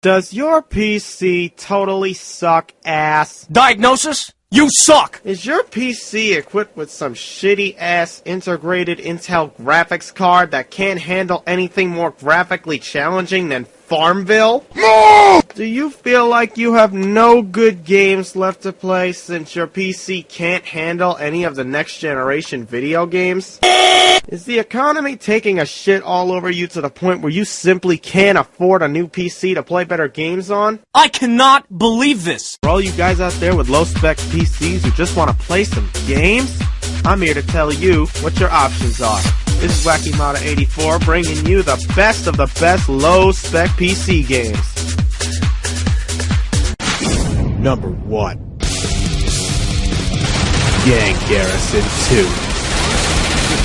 Does your PC totally suck ass? Diagnosis? You suck! Is your PC equipped with some shitty-ass integrated Intel graphics card that can't handle anything more graphically challenging than Farmville? No! Do you feel like you have no good games left to play since your PC can't handle any of the next-generation video games? Is the economy taking a shit all over you to the point where you simply can't afford a new PC to play better games on? I cannot believe this! For all you guys out there with low-spec PCs who just want to play some games, I'm here to tell you what your options are. This is Wacky Mata 84 bringing you the best of the best low-spec PC games. Number 1. Gang Garrison 2.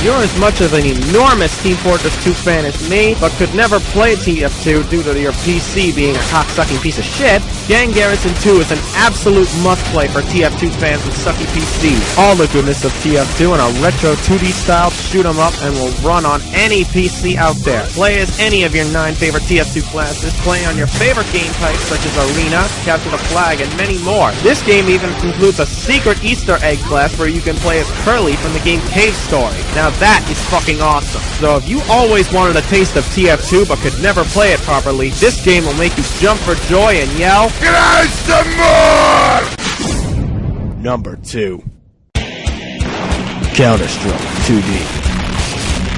You're as much of an enormous Team Fortress 2 fan as me, but could never play TF2 due to your PC being a cock-sucking piece of shit, Gang Garrison 2 is an absolute must-play for TF2 fans with sucky PCs. All the goodness of TF2 in a retro 2D style shoot-em-up and will run on any PC out there. Play as any of your 9 favorite TF2 classes, play on your favorite game types such as Arena, Capture the Flag, and many more. This game even includes a secret Easter egg class where you can play as Curly from the game Cave Story. Now that is fucking awesome. So if you always wanted a taste of TF2 but could never play it properly, this game will make you jump for joy and yell, "Give us some more!" Number 2. Counter-Strike 2D.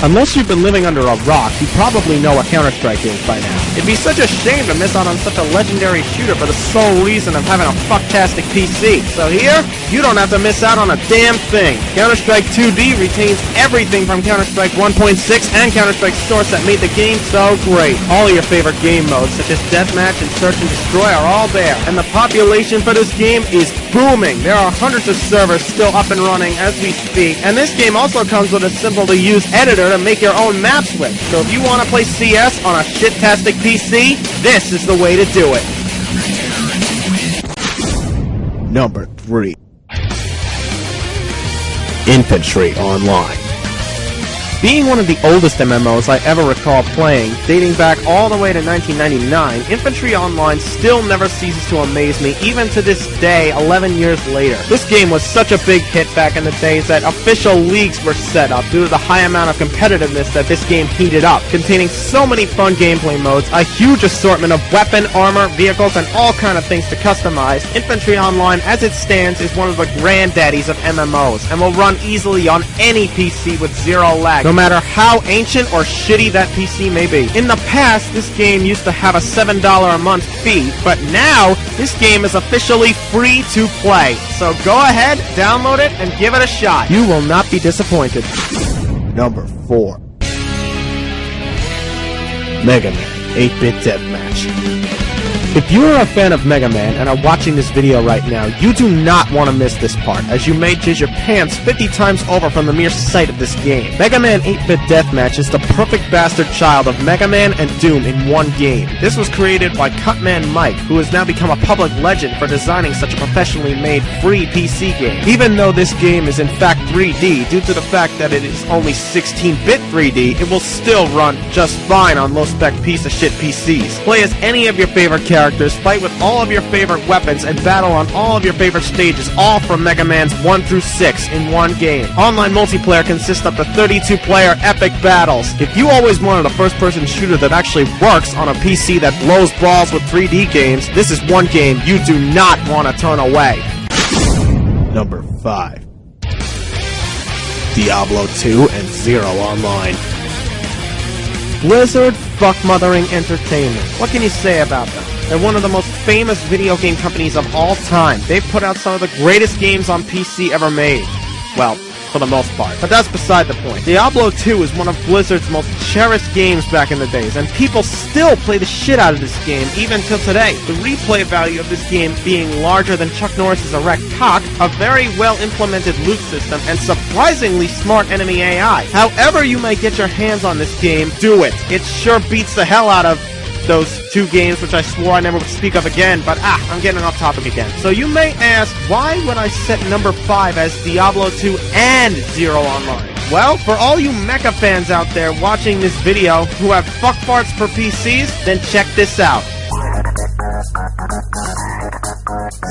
Unless you've been living under a rock, you probably know what Counter-Strike is by now. It'd be such a shame to miss out on such a legendary shooter for the sole reason of having a fucktastic PC. So here, you don't have to miss out on a damn thing. Counter-Strike 2D retains everything from Counter-Strike 1.6 and Counter-Strike Source that made the game so great. All of your favorite game modes, such as Deathmatch and Search and Destroy, are all there. And the population for this game is booming. There are hundreds of servers still up and running as we speak. And this game also comes with a simple-to-use editor to make your own maps with. So if you want to play CS on a shit-tastic PC, this is the way to do it. Number 3. Infantry Online. Being one of the oldest MMOs I ever recall playing, dating back all the way to 1999, Infantry Online still never ceases to amaze me, even to this day, 11 years later. This game was such a big hit back in the days that official leagues were set up due to the high amount of competitiveness that this game heated up, containing so many fun gameplay modes, a huge assortment of weapon, armor, vehicles, and all kind of things to customize. Infantry Online, as it stands, is one of the granddaddies of MMOs, and will run easily on any PC with zero lag, no matter how ancient or shitty that PC may be. In the past, this game used to have a $7 a month fee, but now, this game is officially free to play. So go ahead, download it, and give it a shot. You will not be disappointed. Number 4. Megaman 8-Bit Deathmatch. If you are a fan of Megaman and are watching this video right now, you do not want to miss this part, as you may jizz your pants 50 times over from the mere sight of this game. Megaman 8-Bit Deathmatch is the perfect bastard child of Megaman and Doom in one game. This was created by Cutman Mike, who has now become a public legend for designing such a professionally made free PC game. Even though this game is in fact 3D, due to the fact that it is only 16-bit 3D, it will still run just fine on low-spec piece-of-shit PCs. Play as any of your favorite characters, fight with all of your favorite weapons, and battle on all of your favorite stages, all from Mega Man's 1 through 6 in one game. Online multiplayer consists of the 32-player epic battles. If you always wanted a first-person shooter that actually works on a PC that blows balls with 3D games, this is one game you do not want to turn away. Number 5. Diablo 2 and Zero Online. Blizzard fuck-mothering entertainment. What can you say about them? They're one of the most famous video game companies of all time. They've put out some of the greatest games on PC ever made. Well, for the most part. But that's beside the point. Diablo 2 is one of Blizzard's most cherished games back in the days, and people still play the shit out of this game, even till today. The replay value of this game being larger than Chuck Norris's erect cock, a very well-implemented loot system, and surprisingly smart enemy AI. However you may get your hands on this game, do it. It sure beats the hell out of those 2 games which I swore I never would speak of again, but I'm getting off topic again. So you may ask, why would I set number 5 as Diablo 2 and Zero Online? Well, for all you mecha fans out there watching this video who have fuck farts for PCs, then check this out.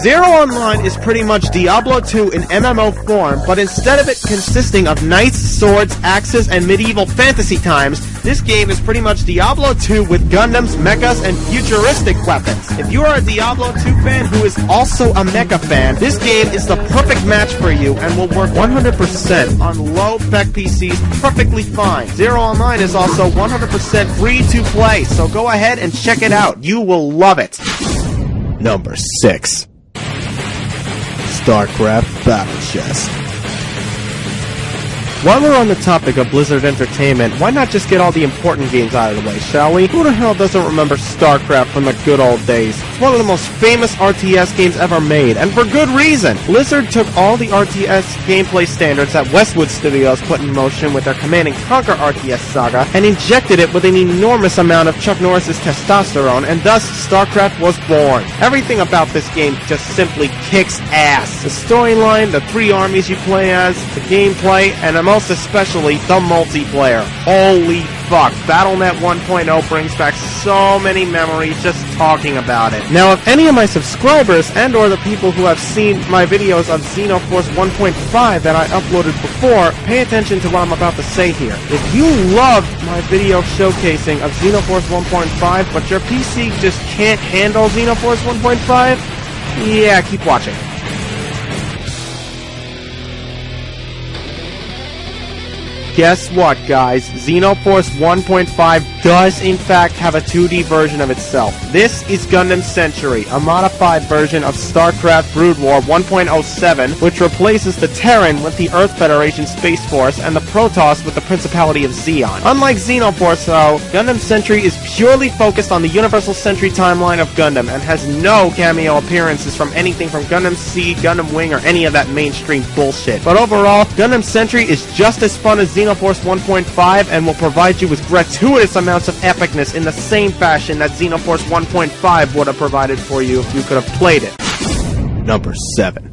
Zero Online is pretty much Diablo 2 in MMO form, but instead of it consisting of knights, swords, axes, and medieval fantasy times, this game is pretty much Diablo 2 with Gundams, mechas, and futuristic weapons. If you are a Diablo 2 fan who is also a mecha fan, this game is the perfect match for you and will work 100% on low-spec PCs perfectly fine. Zero Online is also 100% free to play, so go ahead and check it out. You will love it. Number 6. StarCraft Battle Chest. While we're on the topic of Blizzard Entertainment, why not just get all the important games out of the way, shall we? Who the hell doesn't remember StarCraft from the good old days? It's one of the most famous RTS games ever made, and for good reason! Blizzard took all the RTS gameplay standards that Westwood Studios put in motion with their Command & Conquer RTS saga, and injected it with an enormous amount of Chuck Norris's testosterone, and thus StarCraft was born. Everything about this game just simply kicks ass. The storyline, the 3 armies you play as, the gameplay, and most especially the multiplayer. Holy fuck, Battle.net 1.0 brings back so many memories just talking about it. Now, if any of my subscribers and or the people who have seen my videos of Xenoforce 1.5 that I uploaded before, pay attention to what I'm about to say here. If you loved my video showcasing of Xenoforce 1.5, but your PC just can't handle Xenoforce 1.5, yeah, keep watching. Guess what, guys? Xenoforce 1.5 does, in fact, have a 2D version of itself. This is Gundam Century, a modified version of StarCraft Brood War 1.07, which replaces the Terran with the Earth Federation Space Force and the Protoss with the Principality of Zeon. Unlike Xenoforce, though, Gundam Century is purely focused on the Universal Century timeline of Gundam and has no cameo appearances from anything from Gundam Seed, Gundam Wing, or any of that mainstream bullshit. But overall, Gundam Century is just as fun as Xenoforce 1.5 and will provide you with gratuitous amounts of epicness in the same fashion that Xenoforce 1.5 would have provided for you if you could have played it. Number 7.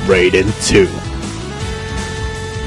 Raiden 2.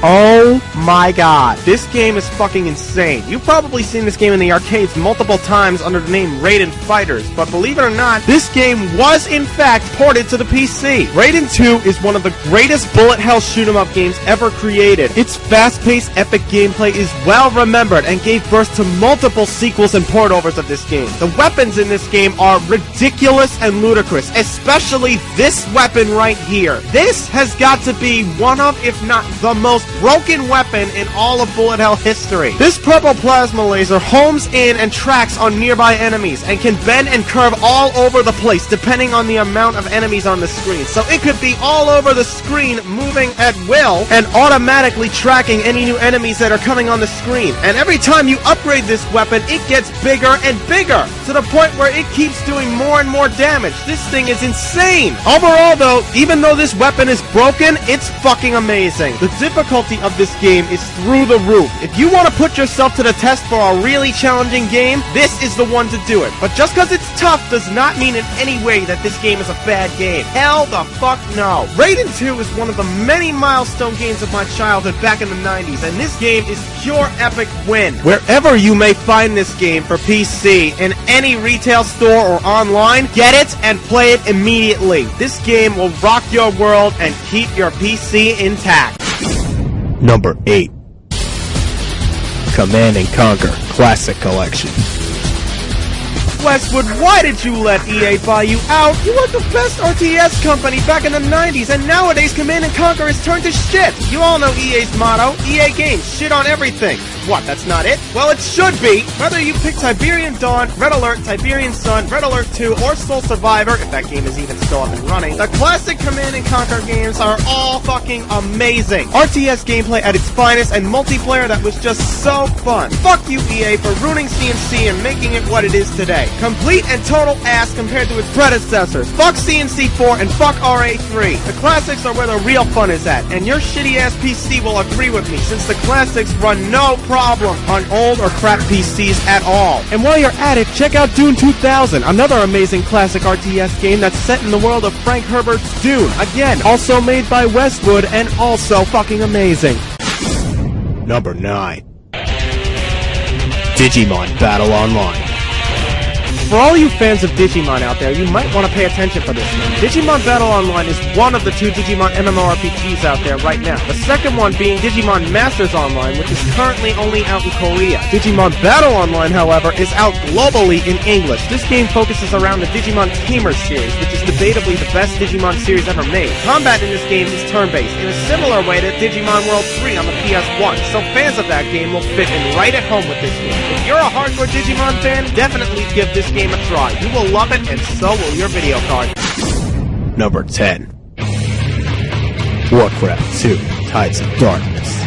Oh my god, this game is fucking insane. You've probably seen this game in the arcades multiple times under the name Raiden Fighters, but believe it or not, this game was in fact ported to the PC. Raiden 2 is one of the greatest bullet hell shoot-'em-up games ever created. Its fast-paced, epic gameplay is well remembered and gave birth to multiple sequels and port-overs of this game. The weapons in this game are ridiculous and ludicrous, especially this weapon right here. This has got to be one of, if not the most broken weapon in all of bullet hell history. This purple plasma laser homes in and tracks on nearby enemies and can bend and curve all over the place depending on the amount of enemies on the screen. So it could be all over the screen moving at will and automatically tracking any new enemies that are coming on the screen. And every time you upgrade this weapon, it gets bigger and bigger to the point where it keeps doing more and more damage. This thing is insane. Overall though, even though this weapon is broken, it's fucking amazing. The difficulty of this game is through the roof. If you want to put yourself to the test for a really challenging game, this is the one to do it. But just because it's tough does not mean in any way that this game is a bad game. Hell the fuck no. Raiden 2 is one of the many milestone games of my childhood back in the 90s, and this game is pure epic win. Wherever you may find this game for PC, in any retail store or online, get it and play it immediately. This game will rock your world and keep your PC intact. Number 8. Command & Conquer Classic Collection. Westwood, why did you let EA buy you out? You were the best RTS company back in the 90s, and nowadays Command & Conquer has turned to shit. You all know EA's motto, EA Games, shit on everything. What, that's not it? Well, it should be. Whether you pick Tiberian Dawn, Red Alert, Tiberian Sun, Red Alert 2, or Soul Survivor, if that game is even still up and running, the classic Command & Conquer games are all fucking amazing. RTS gameplay at its finest and multiplayer that was just so fun. Fuck you, EA, for ruining CNC and making it what it is today. Complete and total ass compared to its predecessors. Fuck CNC4 and fuck RA3. The classics are where the real fun is at, and your shitty ass PC will agree with me since the classics run no problem on old or crap PCs at all. And while you're at it, check out Dune 2000, another amazing classic RTS game that's set in the world of Frank Herbert's Dune. Again, also made by Westwood and also fucking amazing. Number 9. Digimon Battle Online. for all you fans of Digimon out there, you might want to pay attention for this one. Digimon Battle Online is one of the two Digimon MMORPGs out there right now. The second one being Digimon Masters Online, which is currently only out in Korea. Digimon Battle Online, however, is out globally in English. This game focuses around the Digimon Tamers series, which is debatably the best Digimon series ever made. Combat in this game is turn-based, in a similar way to Digimon World 3 on the PS1, so fans of that game will fit in right at home with this game. If you're a hardcore Digimon fan, definitely give this game a try. You will love it, and so will your video card. Number 10. Warcraft 2, Tides of Darkness.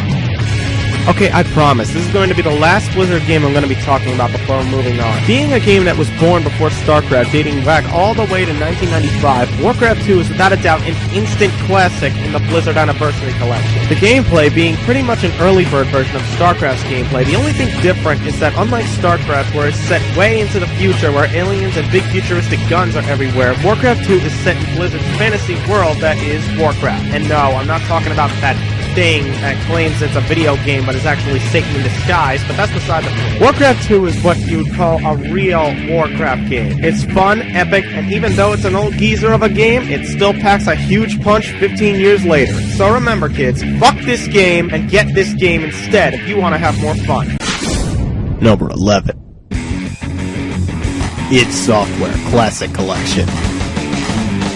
Okay, I promise, this is going to be the last Blizzard game I'm going to be talking about before moving on. Being a game that was born before StarCraft, dating back all the way to 1995, Warcraft 2 is without a doubt an instant classic in the Blizzard Anniversary Collection. The gameplay being pretty much an early bird version of StarCraft's gameplay, the only thing different is that unlike StarCraft, where it's set way into the future, where aliens and big futuristic guns are everywhere, Warcraft 2 is set in Blizzard's fantasy world that is Warcraft. And no, I'm not talking about that thing that claims it's a video game but is actually Satan in disguise, but that's beside the point. Warcraft 2 is what you would call a real Warcraft game. It's fun, epic, and even though it's an old geezer of a game, it still packs a huge punch 15 years later. So remember, kids, fuck this game and get this game instead if you want to have more fun. Number 11. id Software Classic Collection.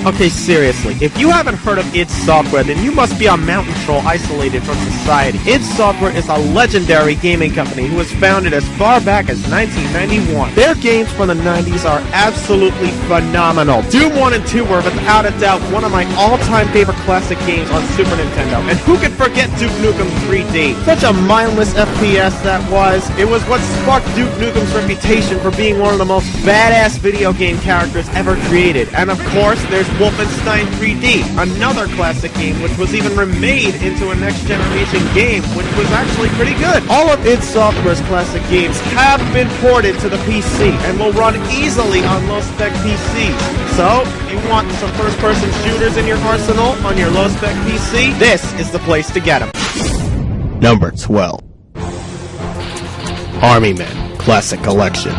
Okay, seriously, if you haven't heard of id Software, then you must be a mountain troll isolated from society. id Software is a legendary gaming company who was founded as far back as 1991. Their games from the 90s are absolutely phenomenal. Doom 1 and 2 were without a doubt one of my all-time favorite classic games on Super Nintendo. And who could forget Duke Nukem 3D? Such a mindless FPS that was. It was what sparked Duke Nukem's reputation for being one of the most badass video game characters ever created. And of course, there's Wolfenstein 3D, another classic game which was even remade into a next-generation game, which was actually pretty good. All of id Software's classic games have been ported to the PC and will run easily on low-spec PCs. So, if you want some first-person shooters in your arsenal on your low-spec PC, this is the place to get them. Number 12. Army Men Classic Collection.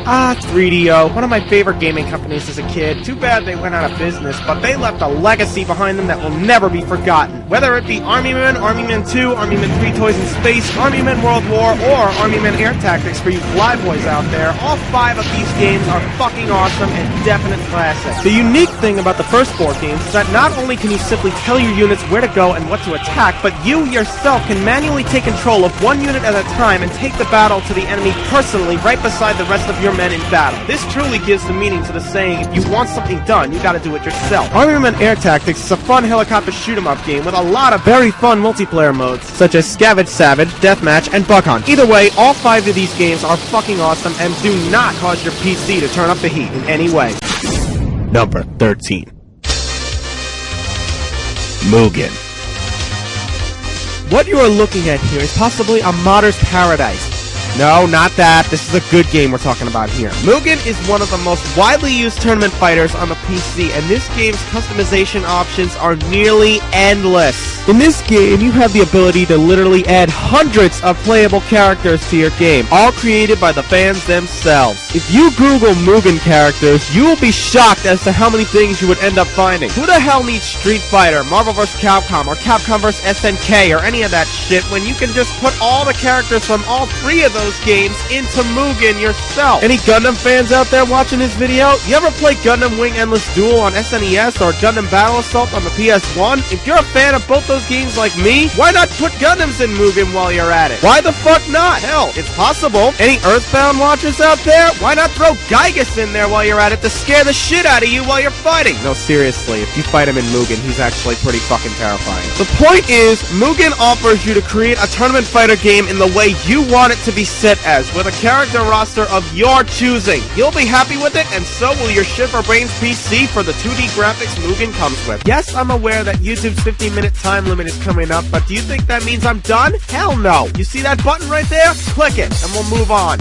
3DO, one of my favorite gaming companies as a kid. Too bad they went out of business, but they left a legacy behind them that will never be forgotten. Whether it be Army Men, Army Men 2, Army Men 3 Toys in Space, Army Men World War, or Army Men Air Tactics for you flyboys out there, all 5 of these games are fucking awesome and definite classics. The unique thing about the first 4 games is that not only can you simply tell your units where to go and what to attack, but you yourself can manually take control of one unit at a time and take the battle to the enemy personally right beside the rest of your men in battle. This truly gives the meaning to the saying, if you want something done, you gotta do it yourself. Army Men Air Tactics is a fun helicopter shoot-em-up game with a lot of very fun multiplayer modes, such as Scavenge Savage, Deathmatch, and Bug Hunt. Either way, all 5 of these games are fucking awesome and do not cause your PC to turn up the heat in any way. Number 13. Mugen. What you are looking at here is possibly a modder's paradise. No, not that. This is a good game we're talking about here. Mugen is one of the most widely used tournament fighters on the PC, and this game's customization options are nearly endless. In this game, you have the ability to literally add hundreds of playable characters to your game, all created by the fans themselves. If you Google Mugen characters, you will be shocked as to how many things you would end up finding. Who the hell needs Street Fighter, Marvel vs. Capcom, or Capcom vs. SNK, or any of that shit when you can just put all the characters from all 3 of those games into Mugen yourself? Any Gundam fans out there watching this video? You ever play Gundam Wing Endless Duel on SNES or Gundam Battle Assault on the PS1? If you're a fan of both those games like me, why not put Gundams in Mugen while you're at it? Why the fuck not? Hell, it's possible. Any Earthbound watchers out there? Why not throw Gygus in there while you're at it to scare the shit out of you while you're fighting? No, seriously, if you fight him in Mugen, he's actually pretty fucking terrifying. The point is, Mugen offers you to create a tournament fighter game in the way you want it to be set as, with a character roster of your choosing. You'll be happy with it, and so will your shit-for-brains PC for the 2D graphics Mugen comes with. Yes, I'm aware that YouTube's 15-minute time limit is coming up, but do you think that means I'm done? Hell no. You see that button right there? Click it, and we'll move on.